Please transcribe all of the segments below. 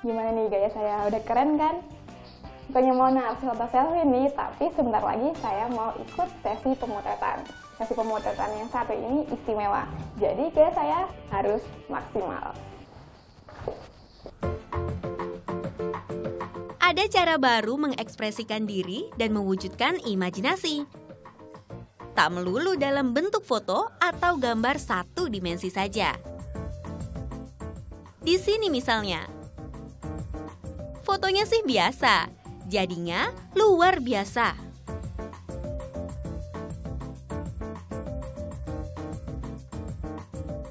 Gimana nih gaya saya? Udah keren kan? Bukannya mau narsih foto selfie nih, tapi sebentar lagi saya mau ikut sesi pemotretan. Sesi pemotretan yang satu ini istimewa, jadi gaya saya harus maksimal. Ada cara baru mengekspresikan diri dan mewujudkan imajinasi. Tak melulu dalam bentuk foto atau gambar satu dimensi saja. Di sini misalnya, fotonya sih biasa, jadinya luar biasa.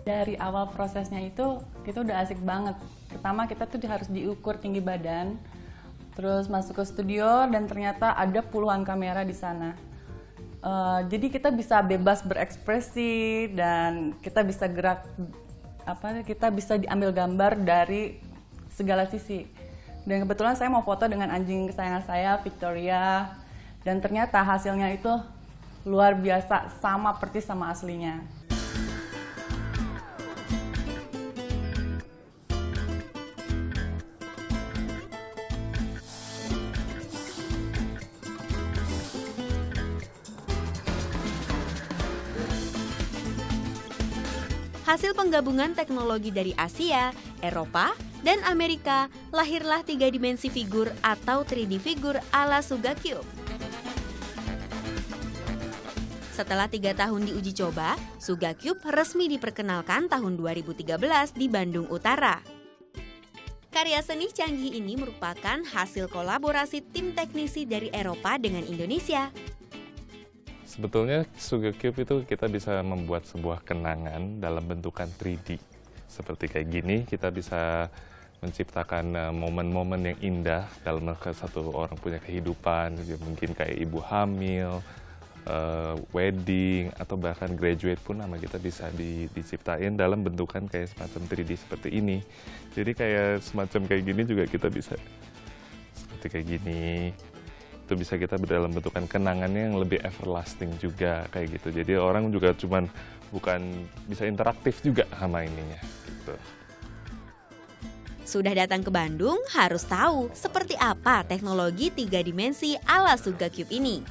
Dari awal prosesnya itu kita udah asik banget. Pertama kita tuh harus diukur tinggi badan, terus masuk ke studio dan ternyata ada puluhan kamera di sana. Jadi kita bisa bebas berekspresi dan kita bisa gerak, kita bisa diambil gambar dari segala sisi. Dan kebetulan saya mau foto dengan anjing kesayangan saya, Victoria, dan ternyata hasilnya itu luar biasa, sama persis sama aslinya. Hasil penggabungan teknologi dari Asia, Eropa, dan Amerika, lahirlah 3 dimensi figur atau 3D figur ala Sugacube. Setelah 3 tahun diuji coba, Sugacube resmi diperkenalkan tahun 2013 di Bandung Utara. Karya seni canggih ini merupakan hasil kolaborasi tim teknisi dari Eropa dengan Indonesia. Sebetulnya Sugacube itu kita bisa membuat sebuah kenangan dalam bentukan 3D. Seperti kayak gini, kita bisa menciptakan momen-momen yang indah dalam satu orang punya kehidupan. Mungkin kayak ibu hamil, wedding, atau bahkan graduate pun nama kita bisa diciptain dalam bentukan kayak semacam 3D seperti ini. Jadi kayak semacam kayak gini juga kita bisa seperti kayak gini. Itu bisa kita dalam bentukan kenangannya yang lebih everlasting juga kayak gitu. Jadi orang juga bukan bisa interaktif juga sama ininya. Gitu. Sudah datang ke Bandung, harus tahu seperti apa teknologi 3 dimensi ala Sugacube ini.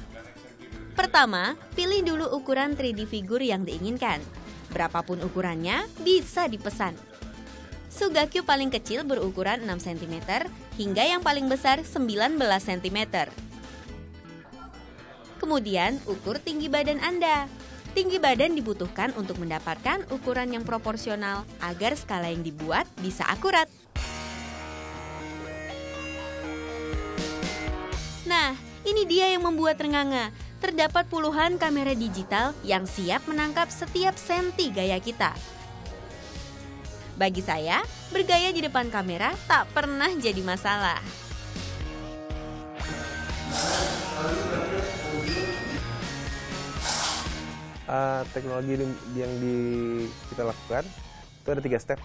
Pertama, pilih dulu ukuran 3D figur yang diinginkan. Berapapun ukurannya, bisa dipesan. Sugacube paling kecil berukuran 6 cm hingga yang paling besar 19 cm. Kemudian, ukur tinggi badan Anda. Tinggi badan dibutuhkan untuk mendapatkan ukuran yang proporsional agar skala yang dibuat bisa akurat. Nah, ini dia yang membuat ternganga. Terdapat puluhan kamera digital yang siap menangkap setiap senti gaya kita. Bagi saya, bergaya di depan kamera tak pernah jadi masalah. Teknologi yang kita lakukan itu ada 3 step.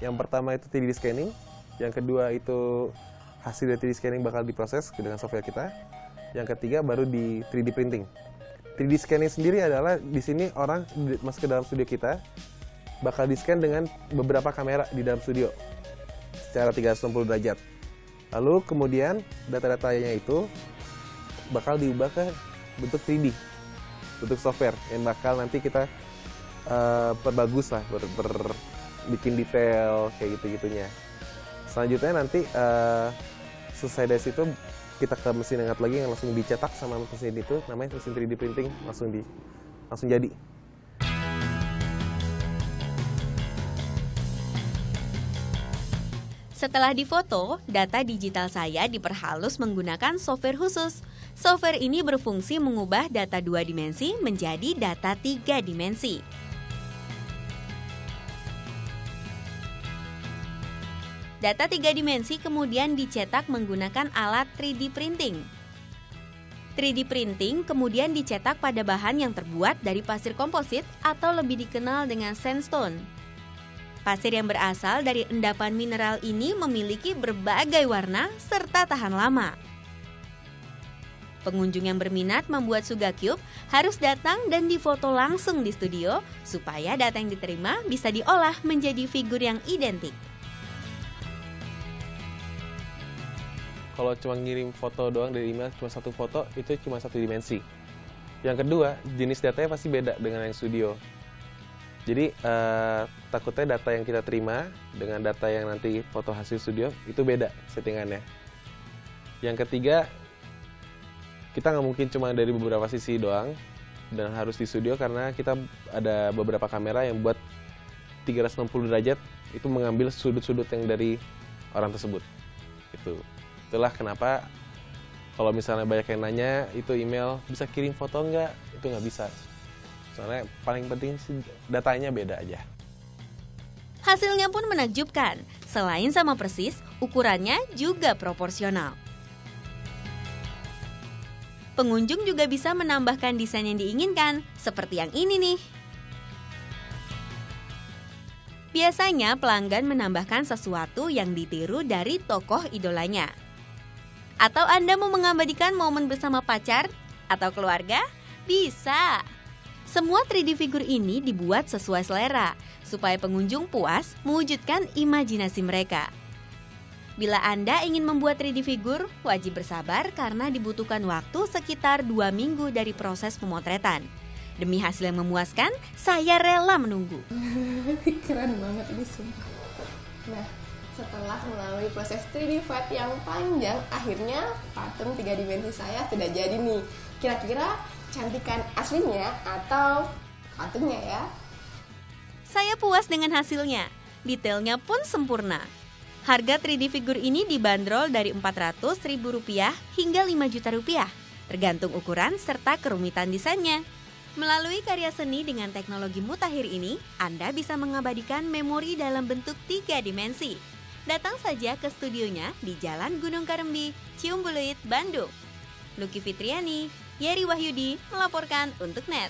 Yang pertama itu 3D scanning, yang kedua itu hasil dari 3D scanning bakal diproses dengan software kita, yang ketiga baru di 3D printing. 3D scanning sendiri adalah di sini orang masuk ke dalam studio kita bakal di-scan dengan beberapa kamera di dalam studio secara 360 derajat. Lalu kemudian data-datanya itu bakal diubah ke bentuk 3D, bentuk software yang bakal nanti kita perbagus lah, bikin detail kayak gitu-gitunya. Selanjutnya nanti selesai dari situ kita ke mesin yang satu lagi yang langsung dicetak sama mesin itu, namanya mesin 3D printing, langsung jadi. Setelah difoto, data digital saya diperhalus menggunakan software khusus. Software ini berfungsi mengubah data 2 dimensi menjadi data 3 dimensi. Data 3 dimensi kemudian dicetak menggunakan alat 3D printing. 3D printing kemudian dicetak pada bahan yang terbuat dari pasir komposit atau lebih dikenal dengan sandstone. Pasir yang berasal dari endapan mineral ini memiliki berbagai warna serta tahan lama. Pengunjung yang berminat membuat Sugacube harus datang dan difoto langsung di studio supaya data yang diterima bisa diolah menjadi figur yang identik. kalau cuma ngirim foto doang dari email, cuma satu foto, itu cuma satu dimensi. Yang kedua, jenis datanya pasti beda dengan yang studio. Jadi takutnya data yang kita terima dengan data yang nanti foto hasil studio itu beda settingannya. Yang ketiga, kita nggak mungkin cuma dari beberapa sisi doang dan harus di studio karena kita ada beberapa kamera yang buat 360 derajat itu mengambil sudut-sudut yang dari orang tersebut. Itulah kenapa kalau misalnya banyak yang nanya itu email bisa kirim foto nggak, itu nggak bisa. Soalnya paling penting sih datanya beda aja. Hasilnya pun menakjubkan. Selain sama persis, ukurannya juga proporsional. Pengunjung juga bisa menambahkan desain yang diinginkan, seperti yang ini nih. Biasanya pelanggan menambahkan sesuatu yang ditiru dari tokoh idolanya. Atau Anda mau mengabadikan momen bersama pacar atau keluarga? Bisa! Semua 3D figur ini dibuat sesuai selera, supaya pengunjung puas mewujudkan imajinasi mereka. Bila Anda ingin membuat 3D figur, wajib bersabar karena dibutuhkan waktu sekitar 2 minggu dari proses pemotretan. Demi hasil yang memuaskan, saya rela menunggu. Keren banget ini sumpah. Nah, setelah melalui proses 3D vet yang panjang, akhirnya patung 3 dimensi saya sudah jadi nih. Kira-kira cantikan aslinya atau patungnya ya? Saya puas dengan hasilnya. Detailnya pun sempurna. Harga 3D figur ini dibanderol dari Rp400.000 hingga Rp5 juta, tergantung ukuran serta kerumitan desainnya. Melalui karya seni dengan teknologi mutakhir ini, Anda bisa mengabadikan memori dalam bentuk 3 dimensi. Datang saja ke studionya di Jalan Gunung Karembi, Ciumbuluit, Bandung. Lucky Fitriani, Yeri Wahyudi melaporkan untuk NET.